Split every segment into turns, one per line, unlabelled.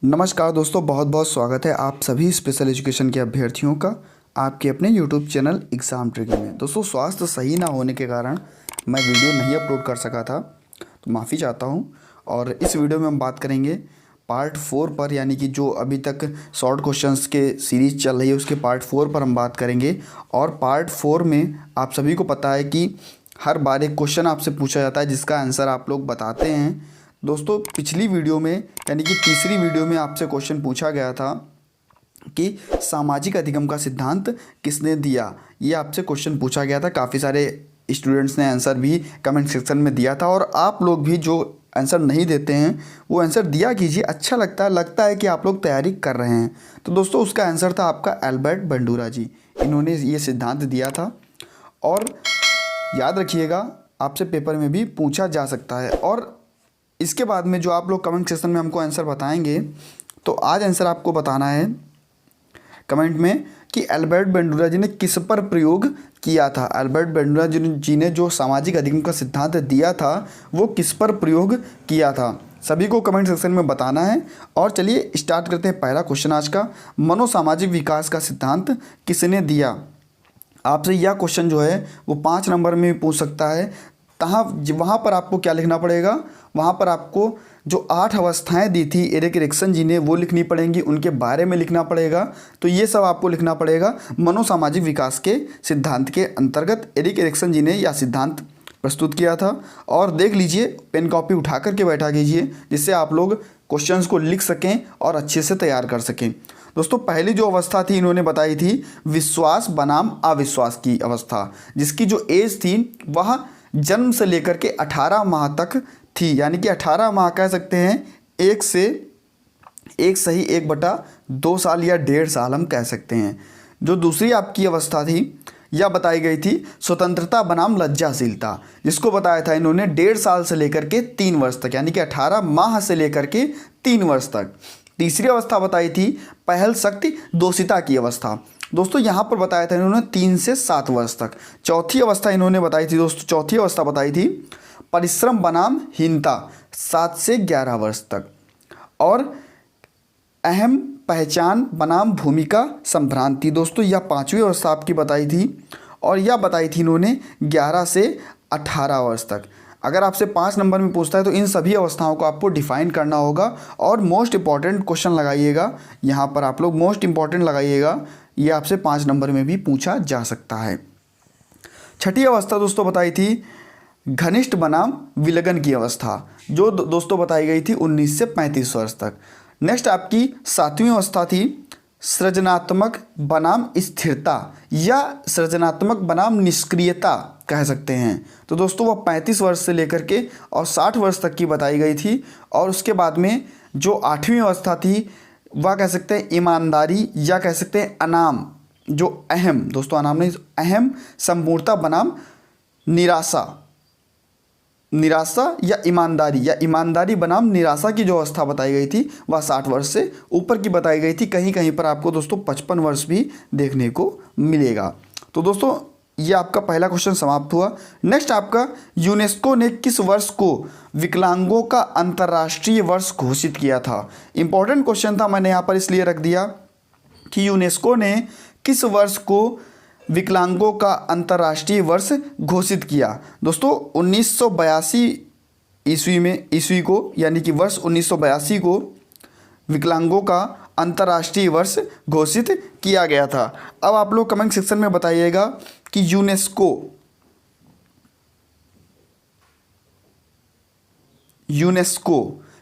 नमस्कार दोस्तों, बहुत बहुत स्वागत है आप सभी स्पेशल एजुकेशन के अभ्यर्थियों का आपके अपने यूट्यूब चैनल एग्ज़ाम ट्रिकी में। दोस्तों, स्वास्थ्य सही ना होने के कारण मैं वीडियो नहीं अपलोड कर सका था, तो माफ़ी चाहता हूं। और इस वीडियो में हम बात करेंगे पार्ट 4 पर, यानी कि जो अभी तक शॉर्ट क्वेश्चंस के सीरीज़ चल रही है उसके पार्ट 4 पर हम बात करेंगे। और पार्ट 4 में आप सभी को पता है कि हर बार एक क्वेश्चन आपसे पूछा जाता है जिसका आंसर आप लोग बताते हैं। दोस्तों, पिछली वीडियो में यानी कि तीसरी वीडियो में आपसे क्वेश्चन पूछा गया था कि सामाजिक अधिगम का सिद्धांत किसने दिया। ये आपसे क्वेश्चन पूछा गया था। काफ़ी सारे स्टूडेंट्स ने आंसर भी कमेंट सेक्शन में दिया था, और आप लोग भी जो आंसर नहीं देते हैं वो आंसर दिया कीजिए। अच्छा लगता है कि आप लोग तैयारी कर रहे हैं। तो दोस्तों, उसका आंसर था आपका एल्बर्ट बंडूरा जी। इन्होंने ये सिद्धांत दिया था, और याद रखिएगा आपसे पेपर में भी पूछा जा सकता है। और इसके बाद में जो आप लोग कमेंट सेक्शन में हमको आंसर बताएंगे, तो आज आंसर आपको बताना है कमेंट में कि एल्बर्ट बंडूरा जी ने किस पर प्रयोग किया था। एल्बर्ट बंडूरा जी ने जो सामाजिक अधिगम का सिद्धांत दिया था वो किस पर प्रयोग किया था, सभी को कमेंट सेक्शन में बताना है। और चलिए स्टार्ट करते हैं पहला क्वेश्चन आज का। मनोसामाजिक विकास का सिद्धांत किसने दिया। आपसे यह क्वेश्चन जो है वो 5 नंबर में भी पूछ सकता है। वहाँ पर आपको क्या लिखना पड़ेगा, वहाँ पर आपको जो 8 अवस्थाएं दी थी एरिक एरिक्सन जी ने वो लिखनी पड़ेंगी, उनके बारे में लिखना पड़ेगा। तो ये सब आपको लिखना पड़ेगा मनोसामाजिक विकास के सिद्धांत के अंतर्गत एरिक एरिक्सन जी ने यह सिद्धांत प्रस्तुत किया था। और देख लीजिए, पेन कॉपी उठा करके बैठा कीजिए, जिससे आप लोग क्वेश्चंस को लिख सकें और अच्छे से तैयार कर सकें। दोस्तों, पहली जो अवस्था थी इन्होंने बताई थी विश्वास बनाम अविश्वास की अवस्था, जिसकी जो एज थी वह जन्म से लेकर के 18 माह तक थी। यानी कि 18 माह कह सकते हैं, एक से एक सही 1/2 साल या 1.5 साल हम कह सकते हैं। जो दूसरी आपकी अवस्था थी यह बताई गई थी स्वतंत्रता बनाम लज्जाशीलता, जिसको बताया था इन्होंने 1.5 साल से लेकर के 3 वर्ष तक, यानी कि 18 माह से लेकर के 3 वर्ष तक। तीसरी अवस्था बताई थी पहल शक्ति दोषिता की अवस्था। दोस्तों, यहाँ पर बताया था इन्होंने 3 से 7 वर्ष तक। चौथी अवस्था इन्होंने बताई थी दोस्तों, चौथी अवस्था बताई थी परिश्रम बनाम हीनता, 7 से 11 वर्ष तक। और अहम पहचान बनाम भूमिका संभ्रांति, दोस्तों यह 5वीं अवस्था आपकी बताई थी, और यह बताई थी इन्होंने 11 से 18 वर्ष तक। अगर आपसे 5 नंबर में पूछता है तो इन सभी अवस्थाओं को आपको डिफाइन करना होगा। और मोस्ट इंपॉर्टेंट क्वेश्चन लगाइएगा, यहाँ पर आप लोग मोस्ट इंपॉर्टेंट लगाइएगा, ये आपसे 5 नंबर में भी पूछा जा सकता है। छठी अवस्था दोस्तों बताई थी घनिष्ठ बनाम विलगन की अवस्था, जो दोस्तों बताई गई थी 19 से 35 वर्ष तक। नेक्स्ट आपकी 7वीं अवस्था थी सृजनात्मक बनाम स्थिरता, या सृजनात्मक बनाम निष्क्रियता कह सकते हैं। तो दोस्तों वह 35 वर्ष से लेकर के और 60 वर्ष तक की बताई गई थी। और उसके बाद में जो 8वीं अवस्था थी वह कह सकते हैं ईमानदारी, या कह सकते हैं अनाम, जो अहम, दोस्तों अनाम नहीं, अहम संपूर्णता बनाम निराशा, या ईमानदारी बनाम निराशा की जो अवस्था बताई गई थी वह 60 वर्ष से ऊपर की बताई गई थी। कहीं कहीं पर आपको दोस्तों 55 वर्ष भी देखने को मिलेगा। तो दोस्तों ये आपका पहला क्वेश्चन समाप्त हुआ। नेक्स्ट आपका, यूनेस्को ने किस वर्ष को विकलांगों का अंतर्राष्ट्रीय वर्ष घोषित किया था। इंपॉर्टेंट क्वेश्चन था, मैंने यहाँ पर इसलिए रख दिया कि यूनेस्को ने किस वर्ष को विकलांगों का अंतर्राष्ट्रीय वर्ष घोषित किया। दोस्तों 1982 ईस्वी को, यानी कि वर्ष 1982 को विकलांगों का अंतर्राष्ट्रीय वर्ष घोषित किया गया था। अब आप लोग कमेंट सेक्शन में बताइएगा कि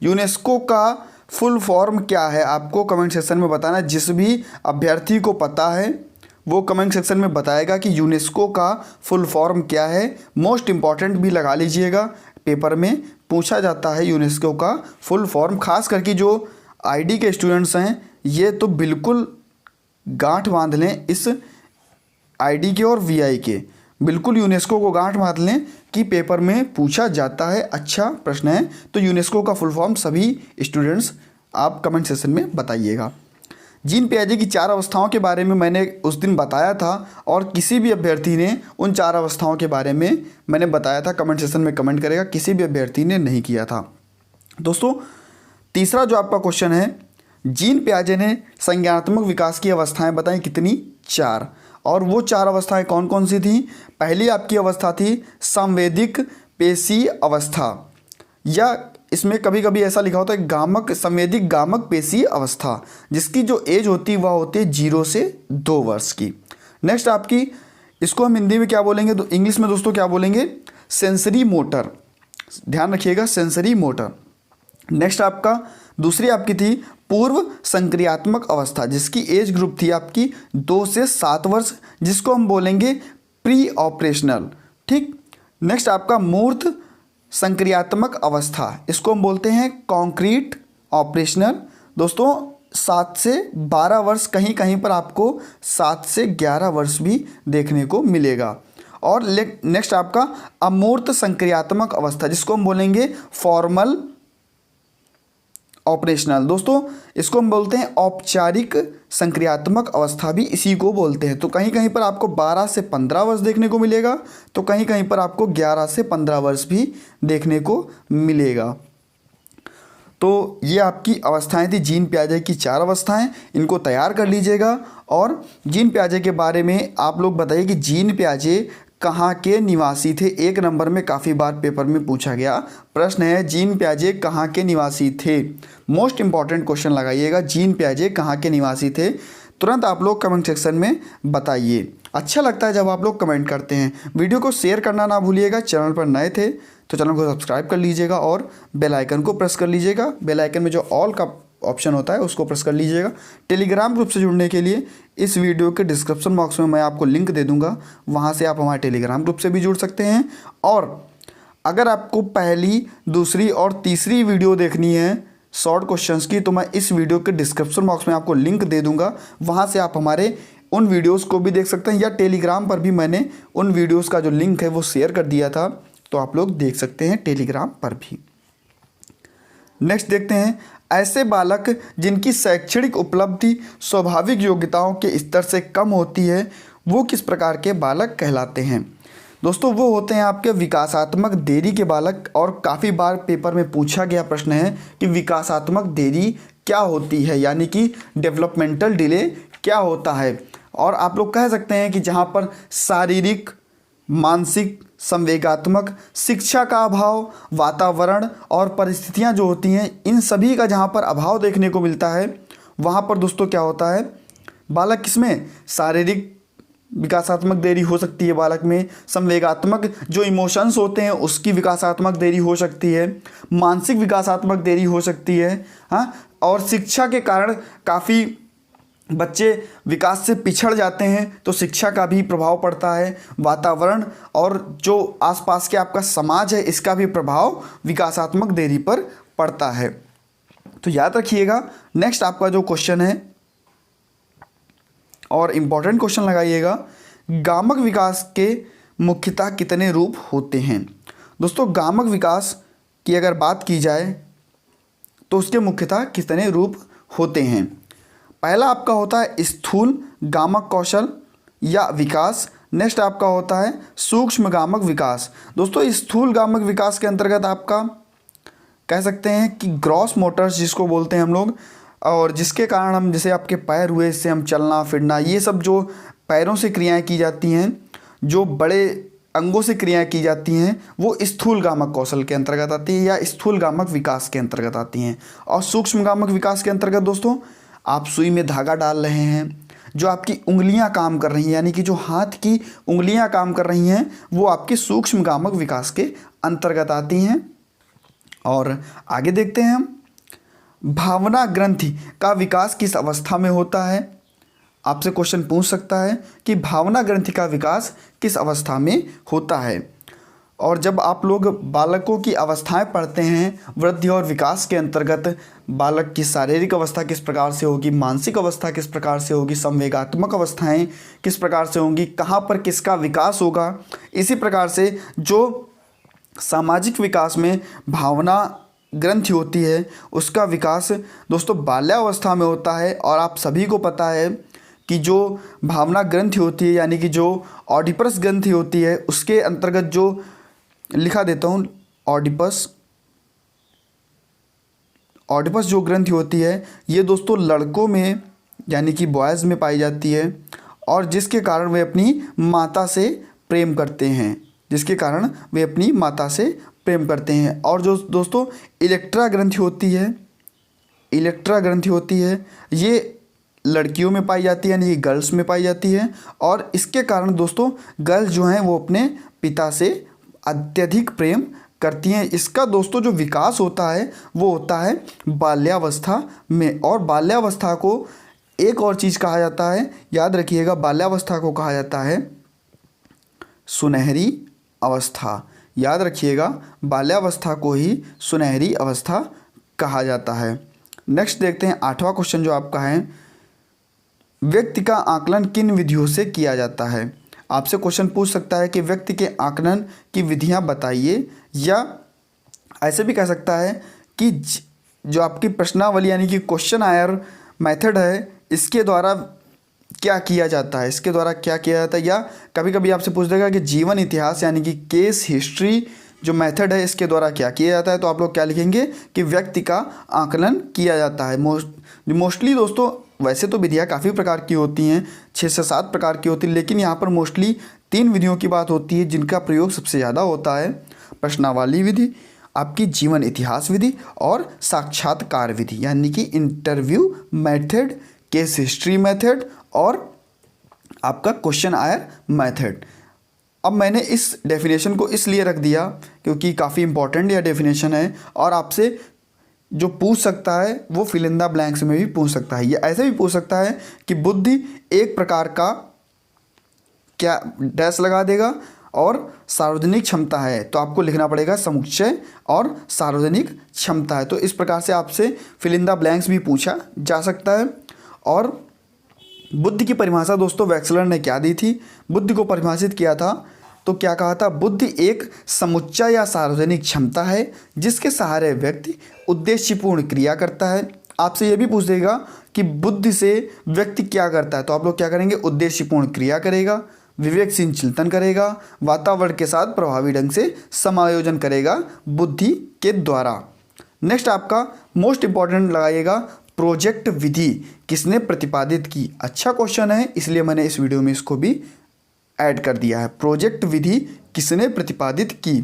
यूनेस्को का फुल फॉर्म क्या है, आपको कमेंट सेक्शन में बताना। जिस भी अभ्यर्थी को पता है वो कमेंट सेक्शन में बताएगा कि यूनेस्को का फुल फॉर्म क्या है। मोस्ट इंपॉर्टेंट भी लगा लीजिएगा, पेपर में पूछा जाता है यूनेस्को का फुल फॉर्म। खास करके जो आईडी के स्टूडेंट्स हैं ये तो बिल्कुल गांठ बांध लें इस आईडी के और वीआई के, बिल्कुल यूनेस्को को गांठ बांध लें कि पेपर में पूछा जाता है। अच्छा प्रश्न है। तो यूनेस्को का फुल फॉर्म सभी स्टूडेंट्स आप कमेंट सेक्शन में बताइएगा। जीन पियाजे की 4 अवस्थाओं के बारे में मैंने उस दिन बताया था, और किसी भी अभ्यर्थी ने उन 4 अवस्थाओं के बारे में मैंने बताया था, कमेंट सेक्शन में कमेंट करेगा, किसी भी अभ्यर्थी ने नहीं किया था। दोस्तों तीसरा जो आपका क्वेश्चन है, जीन पियाजे ने संज्ञानात्मक विकास की अवस्थाएं बताई कितनी? 4। और वो 4 अवस्थाएं कौन कौन सी थी? पहली आपकी अवस्था थी संवेदिक पेशी अवस्था, या इसमें कभी कभी ऐसा लिखा होता है गामक, संवेदिक गामक पेशी अवस्था, जिसकी जो एज होती है वह होती है 0 से 2 वर्ष की। नेक्स्ट आपकी, इसको हम हिंदी में क्या बोलेंगे, तो इंग्लिश में दोस्तों क्या बोलेंगे? Sensory motor. ध्यान रखिएगा, सेंसरी मोटर। नेक्स्ट आपका दूसरी आपकी थी पूर्व संक्रियात्मक अवस्था, जिसकी एज ग्रुप थी आपकी 2 से 7 वर्ष, जिसको हम बोलेंगे प्री ऑपरेशनल। ठीक। नेक्स्ट आपका मूर्त संक्रियात्मक अवस्था, इसको हम बोलते हैं कॉन्क्रीट ऑपरेशनल। दोस्तों 7 से 12 वर्ष, कहीं कहीं पर आपको 7 से 11 वर्ष भी देखने को मिलेगा। और नेक्स्ट आपका अमूर्त संक्रियात्मक अवस्था, जिसको हम बोलेंगे फॉर्मल ऑपरेशनल। दोस्तों इसको हम बोलते हैं औपचारिक संक्रियात्मक अवस्था, भी इसी को बोलते हैं। तो कहीं कहीं पर आपको 12 से 15 वर्ष देखने को मिलेगा, तो कहीं कहीं पर आपको 11 से 15 वर्ष भी देखने को मिलेगा। तो ये आपकी अवस्थाएं थी जीन पियाजे की 4 अवस्थाएं, इनको तैयार कर लीजिएगा। और जीन पियाजे के बारे में आप लोग बताइए कि जीन पियाजे कहाँ के निवासी थे? 1 नंबर में काफ़ी बार पेपर में पूछा गया प्रश्न है, जीन पियाजे कहाँ के निवासी थे? मोस्ट इंपॉर्टेंट क्वेश्चन लगाइएगा, जीन पियाजे कहाँ के निवासी थे? तुरंत आप लोग कमेंट सेक्शन में बताइए। अच्छा लगता है जब आप लोग कमेंट करते हैं। वीडियो को शेयर करना ना भूलिएगा। चैनल पर नए थे तो चैनल को सब्सक्राइब कर लीजिएगा और बेल आइकन को प्रेस कर लीजिएगा। बेल आइकन में जो ऑल का ऑप्शन होता है उसको प्रेस कर लीजिएगा। टेलीग्राम ग्रुप से जुड़ने के लिए इस वीडियो के डिस्क्रिप्शन बॉक्स में मैं आपको लिंक दे दूंगा, वहां से आप हमारे टेलीग्राम ग्रुप से भी जुड़ सकते हैं। और अगर आपको पहली, दूसरी और तीसरी वीडियो देखनी है शॉर्ट क्वेश्चंस की, तो मैं इस वीडियो के डिस्क्रिप्शन बॉक्स में आपको लिंक दे दूंगा, वहाँ से आप हमारे उन वीडियोज़ को भी देख सकते हैं, या टेलीग्राम पर भी मैंने उन वीडियोज़ का जो लिंक है वो शेयर कर दिया था, तो आप लोग देख सकते हैं टेलीग्राम पर भी। नेक्स्ट देखते हैं, ऐसे बालक जिनकी शैक्षणिक उपलब्धि स्वाभाविक योग्यताओं के स्तर से कम होती है, वो किस प्रकार के बालक कहलाते हैं? दोस्तों वो होते हैं आपके विकासात्मक देरी के बालक। और काफ़ी बार पेपर में पूछा गया प्रश्न है कि विकासात्मक देरी क्या होती है, यानी कि डेवलपमेंटल डिले क्या होता है। और आप लोग कह सकते हैं कि जहाँ पर शारीरिक, मानसिक, संवेगात्मक, शिक्षा का अभाव, वातावरण और परिस्थितियां जो होती हैं, इन सभी का जहां पर अभाव देखने को मिलता है, वहां पर दोस्तों क्या होता है, बालक किसमें शारीरिक विकासात्मक देरी हो सकती है, बालक में संवेगात्मक जो इमोशंस होते हैं उसकी विकासात्मक देरी हो सकती है, मानसिक विकासात्मक देरी हो सकती है। हाँ, और शिक्षा के कारण काफ़ी बच्चे विकास से पिछड़ जाते हैं, तो शिक्षा का भी प्रभाव पड़ता है। वातावरण और जो आसपास के आपका समाज है, इसका भी प्रभाव विकासात्मक देरी पर पड़ता है। तो याद रखिएगा। नेक्स्ट आपका जो क्वेश्चन है, और इम्पॉर्टेंट क्वेश्चन लगाइएगा, गामक विकास के मुख्यतः कितने रूप होते हैं? दोस्तों गामक विकास की अगर बात की जाए तो उसके मुख्यतः कितने रूप होते हैं? पहला आपका होता है स्थूल गामक कौशल या विकास। नेक्स्ट आपका होता है सूक्ष्म गामक विकास। दोस्तों स्थूल गामक विकास के अंतर्गत आपका कह सकते हैं कि ग्रॉस मोटर्स जिसको बोलते हैं हम लोग, और जिसके कारण हम, जैसे आपके पैर हुए, इससे हम चलना फिरना, ये सब जो पैरों से क्रियाएं की जाती हैं, जो बड़े अंगों से क्रियाएं की जाती हैं, वो स्थूल गामक कौशल के अंतर्गत आती है या स्थूल गामक विकास के अंतर्गत आती हैं। और सूक्ष्म गामक विकास के अंतर्गत दोस्तों आप सुई में धागा डाल रहे हैं, जो आपकी उंगलियां काम कर रही हैं, यानी कि जो हाथ की उंगलियां काम कर रही हैं, वो आपके सूक्ष्म गामक विकास के अंतर्गत आती हैं। और आगे देखते हैं हम, भावना ग्रंथि का विकास किस अवस्था में होता है? आपसे क्वेश्चन पूछ सकता है कि भावना ग्रंथि का विकास किस अवस्था में होता है। और जब आप लोग बालकों की अवस्थाएं पढ़ते हैं, वृद्धि और विकास के अंतर्गत बालक की शारीरिक अवस्था किस प्रकार से होगी, मानसिक अवस्था किस प्रकार से होगी, संवेगात्मक अवस्थाएं किस प्रकार से होंगी, कहाँ पर किसका विकास होगा, इसी प्रकार से जो सामाजिक विकास में भावना ग्रंथि होती है उसका विकास दोस्तों बाल्यावस्था में होता है। और आप सभी को पता है कि जो भावना ग्रंथि होती है, यानी कि जो ऑडिपस ग्रंथि होती है, उसके अंतर्गत जो लिखा देता हूँ, ऑडिपस ऑडिपस जो ग्रंथि होती है ये दोस्तों लड़कों में यानी कि बॉयज़ में पाई जाती है और जिसके कारण वे अपनी माता से प्रेम करते हैं, जिसके कारण वे अपनी माता से प्रेम करते हैं। और जो दोस्तों इलेक्ट्रा ग्रंथि होती है, इलेक्ट्रा ग्रंथि होती है ये लड़कियों में पाई जाती है यानी कि गर्ल्स में पाई जाती है और इसके कारण दोस्तों गर्ल्स जो हैं वो अपने पिता से अत्यधिक प्रेम करती हैं। इसका दोस्तों जो विकास होता है वो होता है बाल्यावस्था में और बाल्यावस्था को एक और चीज़ कहा जाता है, याद रखिएगा, बाल्यावस्था को कहा जाता है सुनहरी अवस्था। याद रखिएगा, बाल्यावस्था को ही सुनहरी अवस्था कहा जाता है। नेक्स्ट देखते हैं 8वां क्वेश्चन जो आपका है, व्यक्ति का आकलन किन विधियों से किया जाता है। आपसे क्वेश्चन पूछ सकता है कि व्यक्ति के आकलन की विधियां बताइए, या ऐसे भी कह सकता है कि जो आपकी प्रश्नावली यानी कि क्वेश्चन आयर मेथड है इसके द्वारा क्या किया जाता है, इसके द्वारा क्या किया जाता है। या कभी कभी आपसे पूछ देगा कि जीवन इतिहास यानी कि केस हिस्ट्री जो मेथड है इसके द्वारा क्या किया जाता है, तो आप लोग क्या लिखेंगे कि व्यक्ति का आकलन किया जाता है। मोस्टली दोस्तों वैसे तो विधियाँ काफ़ी प्रकार की होती हैं, 6 से 7 प्रकार की होती है, लेकिन यहाँ पर मोस्टली 3 विधियों की बात होती है जिनका प्रयोग सबसे ज़्यादा होता है, प्रश्नावली विधि, आपकी जीवन इतिहास विधि और साक्षात्कार विधि यानी कि interview method, case history method और आपका क्वेश्चन आयर मेथड। अब मैंने इस डेफिनेशन को इसलिए रख दिया क्योंकि काफ़ी इंपॉर्टेंट यह डेफिनेशन है और आपसे जो पूछ सकता है वो फिल इन द ब्लैंक्स में भी पूछ सकता है। ये ऐसे भी पूछ सकता है कि बुद्धि एक प्रकार का क्या डैश लगा देगा और सार्वजनिक क्षमता है, तो आपको लिखना पड़ेगा समुच्चय और सार्वजनिक क्षमता है। तो इस प्रकार से आपसे फिल इन द ब्लैंक्स भी पूछा जा सकता है। और बुद्धि की परिभाषा दोस्तों वैक्सलर ने क्या दी थी, बुद्धि को परिभाषित किया था तो क्या कहा था, बुद्धि एक समुच्चय या सार्वजनिक क्षमता है जिसके सहारे व्यक्ति उद्देश्यपूर्ण क्रिया करता है। आपसे यह भी पूछ देगा कि बुद्धि से व्यक्ति क्या करता है, तो आप लोग क्या करेंगे, उद्देश्यपूर्ण क्रिया करेगा, विवेकशील चिंतन करेगा, वातावरण के साथ प्रभावी ढंग से समायोजन करेगा बुद्धि के द्वारा। नेक्स्ट आपका मोस्ट इंपॉर्टेंट लगाइएगा, प्रोजेक्ट विधि किसने प्रतिपादित की। अच्छा क्वेश्चन है इसलिए मैंने इस वीडियो में इसको भी ऐड कर दिया है। प्रोजेक्ट विधि किसने प्रतिपादित की,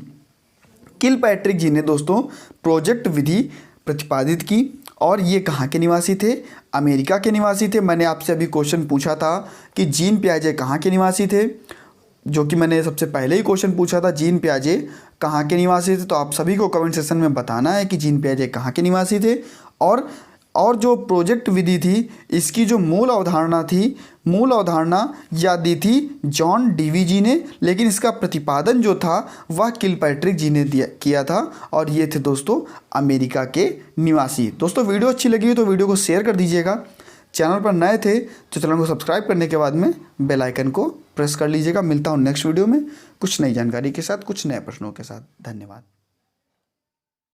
किलपैट्रिक जी ने दोस्तों प्रोजेक्ट विधि प्रतिपादित की और ये कहाँ के निवासी थे, अमेरिका के निवासी थे। मैंने आपसे अभी क्वेश्चन पूछा था कि जीन पियाजे कहाँ के निवासी थे, जो कि मैंने सबसे पहले ही क्वेश्चन पूछा था जीन पियाजे कहाँ के निवासी थे। तो आप सभी को कमेंट सेक्शन में बताना है कि जीन पियाजे कहाँ के निवासी थे। और जो प्रोजेक्ट विधि थी इसकी जो मूल अवधारणा याद दी थी जॉन डीवी जी ने, लेकिन इसका प्रतिपादन जो था वह किलपैट्रिक जी ने किया था और ये थे दोस्तों अमेरिका के निवासी। दोस्तों वीडियो अच्छी लगी तो वीडियो को शेयर कर दीजिएगा, चैनल पर नए थे तो चैनल को सब्सक्राइब करने के बाद में बेल आइकन को प्रेस कर लीजिएगा। मिलता हूँ नेक्स्ट वीडियो में कुछ नई जानकारी के साथ, कुछ नए प्रश्नों के साथ। धन्यवाद।